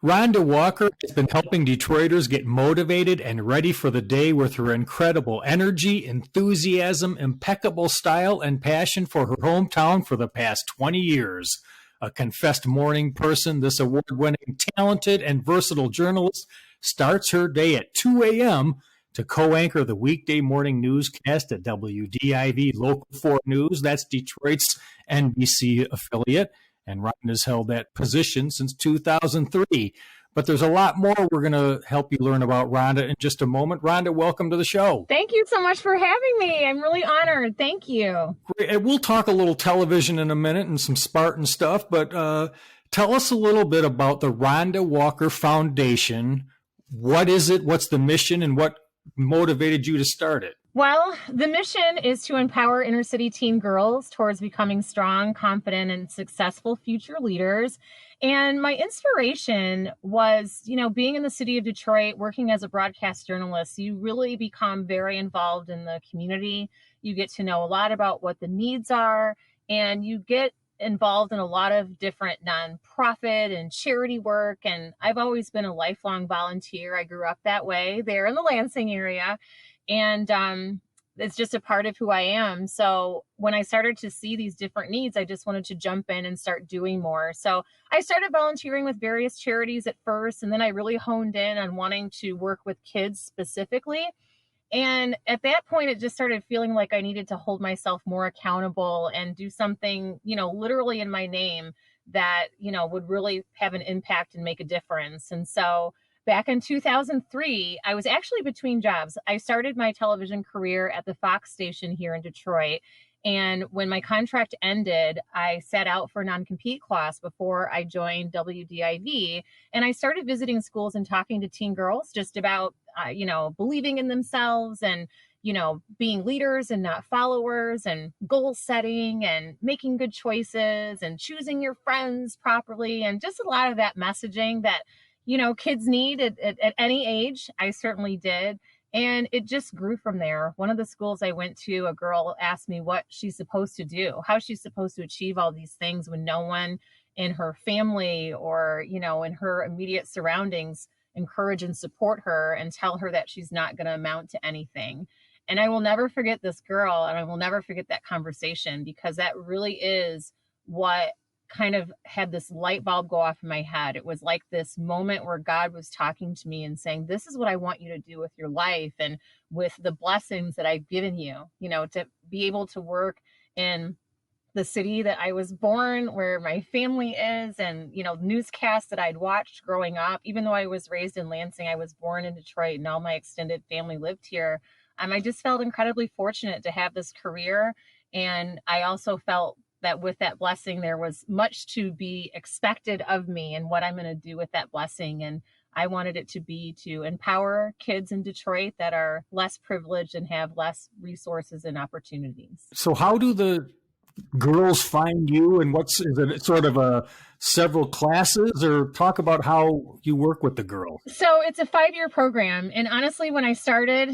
Rhonda Walker has been helping Detroiters get motivated and ready for the day with her incredible energy, enthusiasm, impeccable style, and passion for her hometown for the past 20 years. A confessed morning person, this award winning, talented, and versatile journalist starts her day at 2 a.m. to co anchor the weekday morning newscast at WDIV Local 4 News. That's Detroit's NBC affiliate. And Rhonda's held that position since 2003. But there's a lot more we're going to help you learn about Rhonda in just a moment. Rhonda, welcome to the show. Thank you so much for having me. I'm really honored. Thank you. Great. And we'll talk a little television in a minute and some Spartan stuff, but tell us a little bit about the Rhonda Walker Foundation. What is it? What's the mission? And what motivated you to start it? Well, the mission is to empower inner city teen girls towards becoming strong, confident, and successful future leaders. And my inspiration was, being in the city of Detroit, working as a broadcast journalist, you really become very involved in the community. You get to know a lot about what the needs are, and you get involved in a lot of different nonprofit and charity work. And I've always been a lifelong volunteer. I grew up that way there in the Lansing area. And it's just a part of who I am. So when I started to see these different needs, I just wanted to jump in and start doing more. So I started volunteering with various charities at first, and then I really honed in on wanting to work with kids specifically. And at that point, it just started feeling like I needed to hold myself more accountable and do something, literally in my name that, would really have an impact and make a difference. And so back in 2003, I was actually between jobs. I started my television career at the Fox station here in Detroit. And when my contract ended, I sat out for a non-compete clause before I joined WDIV. And I started visiting schools and talking to teen girls just about, believing in themselves and, being leaders and not followers, and goal setting and making good choices and choosing your friends properly. And just a lot of that messaging that kids need at any age. I certainly did. And it just grew from there. One of the schools I went to, a girl asked me what she's supposed to do, how she's supposed to achieve all these things when no one in her family or, in her immediate surroundings encourage and support her and tell her that she's not going to amount to anything. And I will never forget this girl, and I will never forget that conversation, because that really is what kind of had this light bulb go off in my head. It was like this moment where God was talking to me and saying, this is what I want you to do with your life and with the blessings that I've given you, to be able to work in the city that I was born, where my family is, and, newscasts that I'd watched growing up. Even though I was raised in Lansing, I was born in Detroit and all my extended family lived here. I just felt incredibly fortunate to have this career. And I also felt that with that blessing, there was much to be expected of me and what I'm going to do with that blessing. And I wanted it to be to empower kids in Detroit that are less privileged and have less resources and opportunities. So how do the girls find you, and is it sort of a several classes, or talk about how you work with the girls? So it's a 5-year program. And honestly, when I started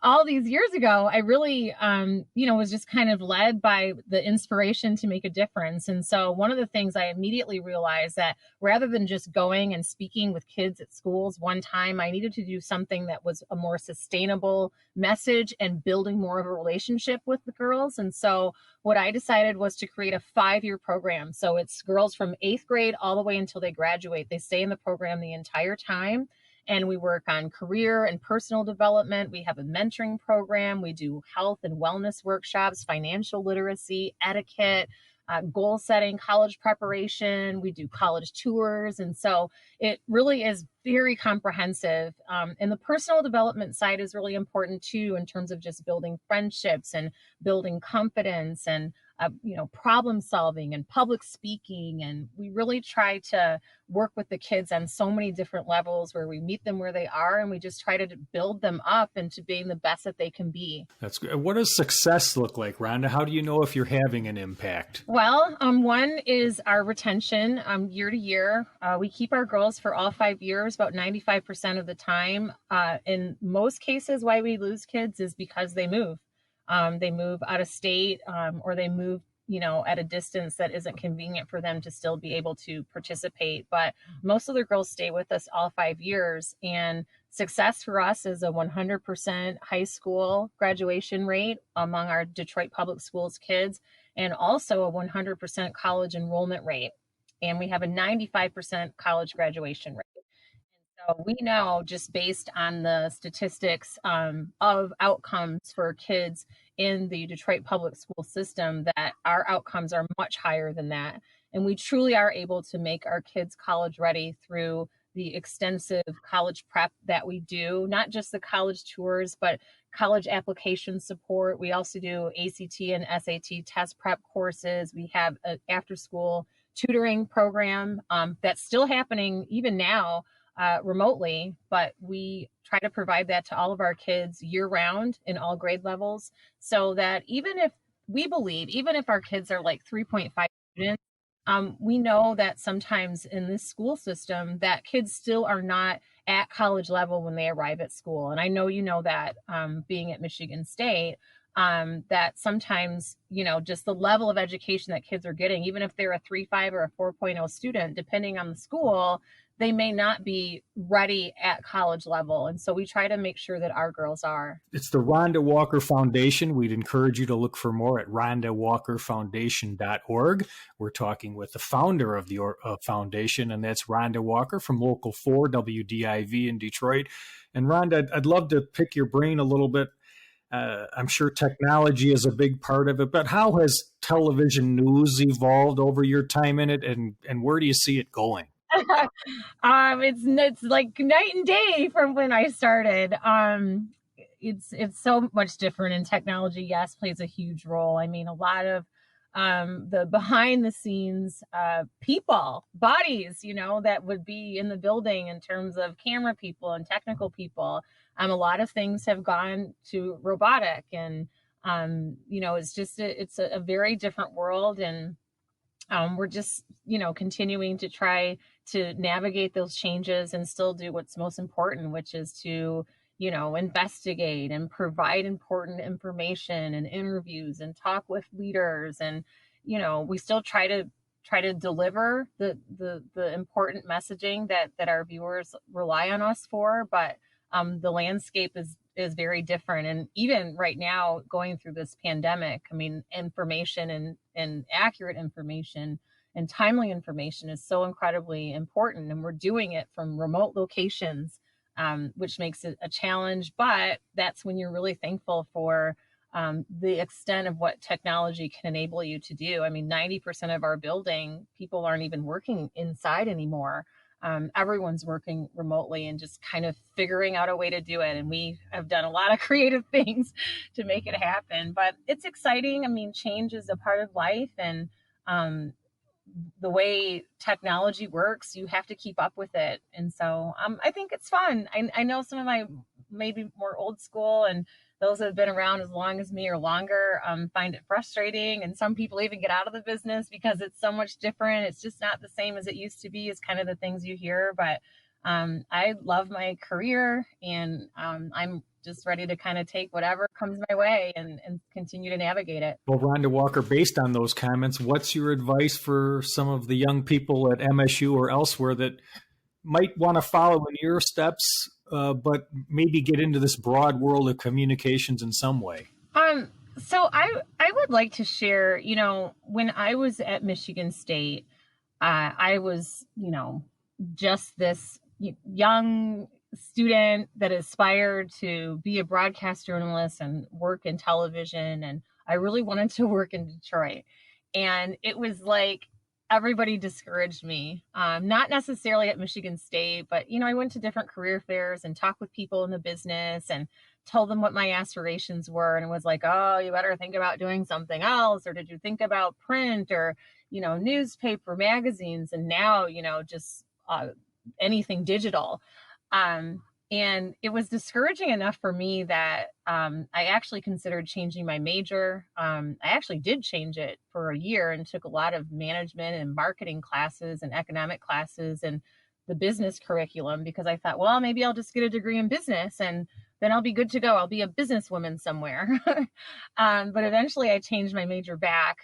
all these years ago, I really, was just kind of led by the inspiration to make a difference. And so one of the things I immediately realized that rather than just going and speaking with kids at schools one time, I needed to do something that was a more sustainable message and building more of a relationship with the girls. And so what I decided was to create a 5-year program. So it's girls from 8th grade all the way until they graduate. They stay in the program the entire time. And we work on career and personal development. We have a mentoring program. We do health and wellness workshops, financial literacy, etiquette, goal setting, college preparation. We do college tours. And so it really is very comprehensive. And the personal development side is really important too, in terms of just building friendships and building confidence and problem solving and public speaking. And we really try to work with the kids on so many different levels, where we meet them where they are and we just try to build them up into being the best that they can be. That's good. What does success look like, Rhonda? How do you know if you're having an impact? Well, one is our retention year to year. We keep our girls for all 5 years, about 95% of the time. In most cases, why we lose kids is because they move. They move out of state, or they move at a distance that isn't convenient for them to still be able to participate. But most of the girls stay with us all 5 years. And success for us is a 100% high school graduation rate among our Detroit Public Schools kids, and also a 100% college enrollment rate. And we have a 95% college graduation rate. So we know, just based on the statistics of outcomes for kids in the Detroit public school system, that our outcomes are much higher than that. And we truly are able to make our kids college ready through the extensive college prep that we do, not just the college tours, but college application support. We also do ACT and SAT test prep courses. We have an after school tutoring program that's still happening even now remotely, but we try to provide that to all of our kids year round in all grade levels, so that even if our kids are like 3.5 students, we know that sometimes in this school system that kids still are not at college level when they arrive at school. And I know that being at Michigan State, that sometimes, just the level of education that kids are getting, even if they're a 3.5 or a 4.0 student, depending on the school, they may not be ready at college level. And so we try to make sure that our girls are. It's the Rhonda Walker Foundation. We'd encourage you to look for more at rhondawalkerfoundation.org. We're talking with the founder of the foundation, and that's Rhonda Walker from Local 4 WDIV in Detroit. And Rhonda, I'd love to pick your brain a little bit. I'm sure technology is a big part of it, but how has television news evolved over your time in it, and where do you see it going? It's like night and day from when I started. It's so much different, and technology, yes, plays a huge role. I mean, a lot of the behind the scenes people, bodies, that would be in the building in terms of camera people and technical people. A lot of things have gone to robotic, and it's a very different world, and we're just continuing to try to navigate those changes and still do what's most important, which is to investigate and provide important information and interviews and talk with leaders. And we still try to deliver the important messaging that our viewers rely on us for, but the landscape is very different. And even right now, going through this pandemic, I mean, information and accurate information and timely information is so incredibly important. And we're doing it from remote locations, which makes it a challenge. But that's when you're really thankful for the extent of what technology can enable you to do. I mean, 90% of our building, people aren't even working inside anymore. Everyone's working remotely and just kind of figuring out a way to do it. And we have done a lot of creative things to make it happen, but it's exciting. I mean, change is a part of life, and the way technology works, you have to keep up with it. And so I think it's fun. I know some of my maybe more old school and those that have been around as long as me or longer find it frustrating. And some people even get out of the business because it's so much different. It's just not the same as it used to be, is kind of the things you hear. But I love my career, and I'm just ready to kind of take whatever comes my way and continue to navigate it. Well, Rhonda Walker, based on those comments, what's your advice for some of the young people at MSU or elsewhere that might want to follow in your steps, but maybe get into this broad world of communications in some way? So I would like to share, when I was at Michigan State, I was, just this young student that aspired to be a broadcast journalist and work in television. And I really wanted to work in Detroit. And it was like everybody discouraged me, not necessarily at Michigan State, but, I went to different career fairs and talked with people in the business and told them what my aspirations were. And it was like, oh, you better think about doing something else. Or did you think about print or, newspaper, magazines? And now, just anything digital. And it was discouraging enough for me that I actually considered changing my major. I actually did change it for a year and took a lot of management and marketing classes and economic classes and the business curriculum, because I thought, well, maybe I'll just get a degree in business. And then I'll be good to go. I'll be a businesswoman somewhere. But eventually I changed my major back,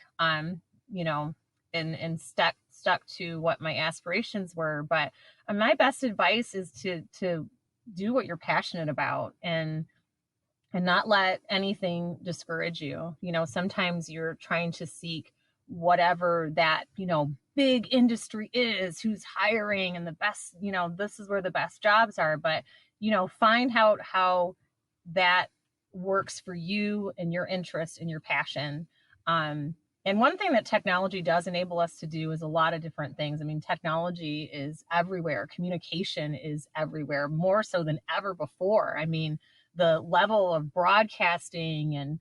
you know, and stuck to what my aspirations were. But my best advice is to do what you're passionate about, and not let anything discourage you. You know, sometimes you're trying to seek whatever that, you know, big industry is, who's hiring and the best, you know, this is where the best jobs are. But, you know, find out how that works for you and your interest and your passion. And one thing that technology does enable us to do is a lot of different things. I mean, technology is everywhere. Communication is everywhere, more so than ever before. I mean, the level of broadcasting and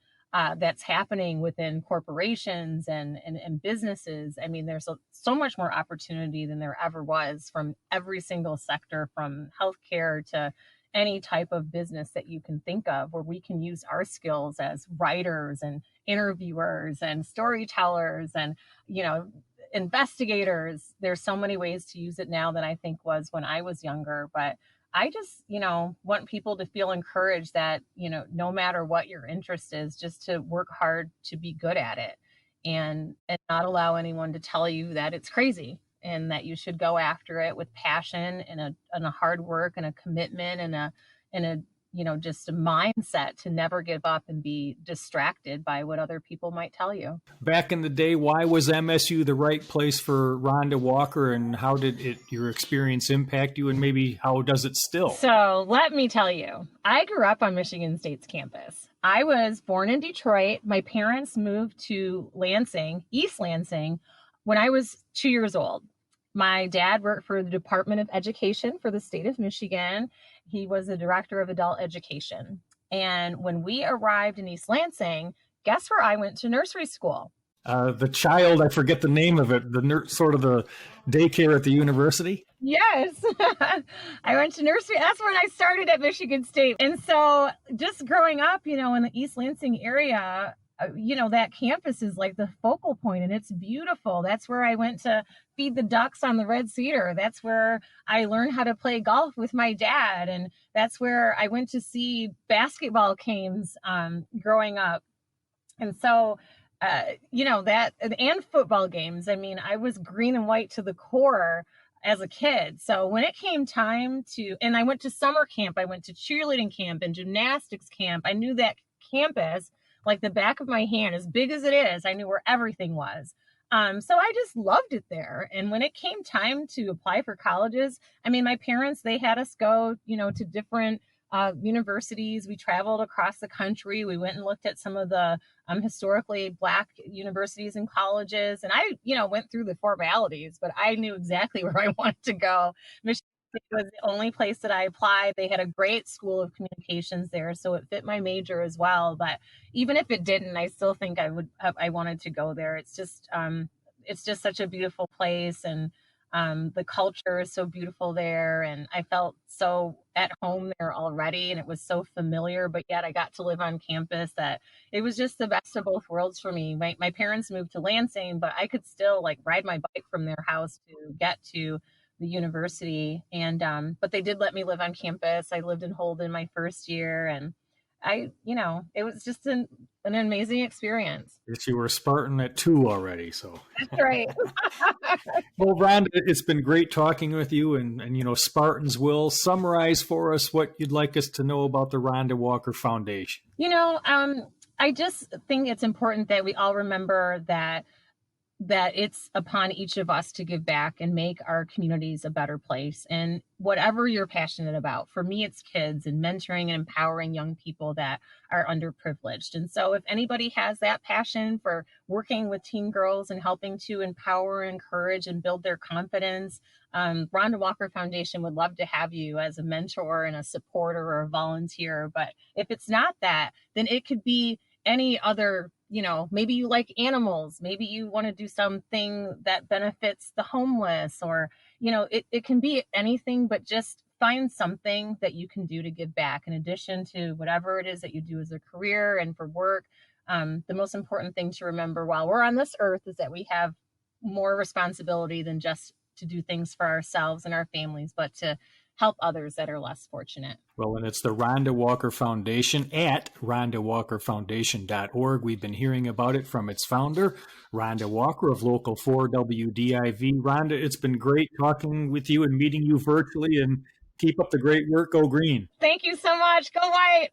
that's happening within corporations and businesses. I mean, there's so much more opportunity than there ever was from every single sector, from healthcare to any type of business that you can think of, where we can use our skills as writers and interviewers and storytellers and, you know, investigators. There's so many ways to use it now than I think was when I was younger. But I just, you know, want people to feel encouraged that, you know, no matter what your interest is, just to work hard to be good at it, and not allow anyone to tell you that it's crazy, and that you should go after it with passion and a hard work and a commitment and a you know, just a mindset to never give up and be distracted by what other people might tell you. Back in the day, why was MSU the right place for Rhonda Walker, and how did your experience impact you, and maybe how does it still? So let me tell you, I grew up on Michigan State's campus. I was born in Detroit. My parents moved to Lansing, East Lansing, when I was 2 years old. My dad worked for the Department of Education for the state of Michigan. He was the director of adult education. And when we arrived in East Lansing, guess where I went to nursery school? The child, I forget the name of it, sort of the daycare at the university. Yes, I went to nursery. That's when I started at Michigan State. And so just growing up, you know, in the East Lansing area, you know, that campus is like the focal point, and it's beautiful. That's where I went to feed the ducks on the Red Cedar. That's where I learned how to play golf with my dad. And that's where I went to see basketball games growing up. And so, you know, that, and football games. I mean, I was green and white to the core as a kid. So when it came time to, and I went to summer camp, I went to cheerleading camp and gymnastics camp. I knew that campus like the back of my hand, as big as it is. I knew where everything was. So I just loved it there. And when it came time to apply for colleges, I mean, my parents, they had us go, you know, to different universities. We traveled across the country. We went and looked at some of the historically Black universities and colleges. And I, you know, went through the formalities, but I knew exactly where I wanted to go. Michigan State was the only place that I applied. They had a great school of communications there, so it fit my major as well. But even if it didn't, I still think I wanted to go there. It's just such a beautiful place, and the culture is so beautiful there, and I felt so at home there already, and it was so familiar, but yet I got to live on campus that it was just the best of both worlds for me. My parents moved to Lansing, but I could still like ride my bike from their house to get to the university. And but they did let me live on campus. I lived in Holden my first year, and you know, it was just an amazing experience. Yes, you were a Spartan at 2 already, so. That's right. Well, Rhonda, it's been great talking with you, and you know, Spartans will summarize for us what you'd like us to know about the Rhonda Walker Foundation. You know, I just think it's important that we all remember that it's upon each of us to give back and make our communities a better place. And whatever you're passionate about, for me, it's kids and mentoring and empowering young people that are underprivileged. And so if anybody has that passion for working with teen girls and helping to empower, encourage, and build their confidence, Rhonda Walker Foundation would love to have you as a mentor and a supporter or a volunteer. But if it's not that, then it could be any other, you know, maybe you like animals, maybe you want to do something that benefits the homeless, or, you know, it can be anything, but just find something that you can do to give back in addition to whatever it is that you do as a career and for work. The most important thing to remember while we're on this earth is that we have more responsibility than just to do things for ourselves and our families, but to help others that are less fortunate. Well, and it's the Rhonda Walker Foundation at rhondawalkerfoundation.org. We've been hearing about it from its founder, Rhonda Walker of Local 4 WDIV. Rhonda, it's been great talking with you and meeting you virtually, and keep up the great work. Go Green. Thank you so much. Go White.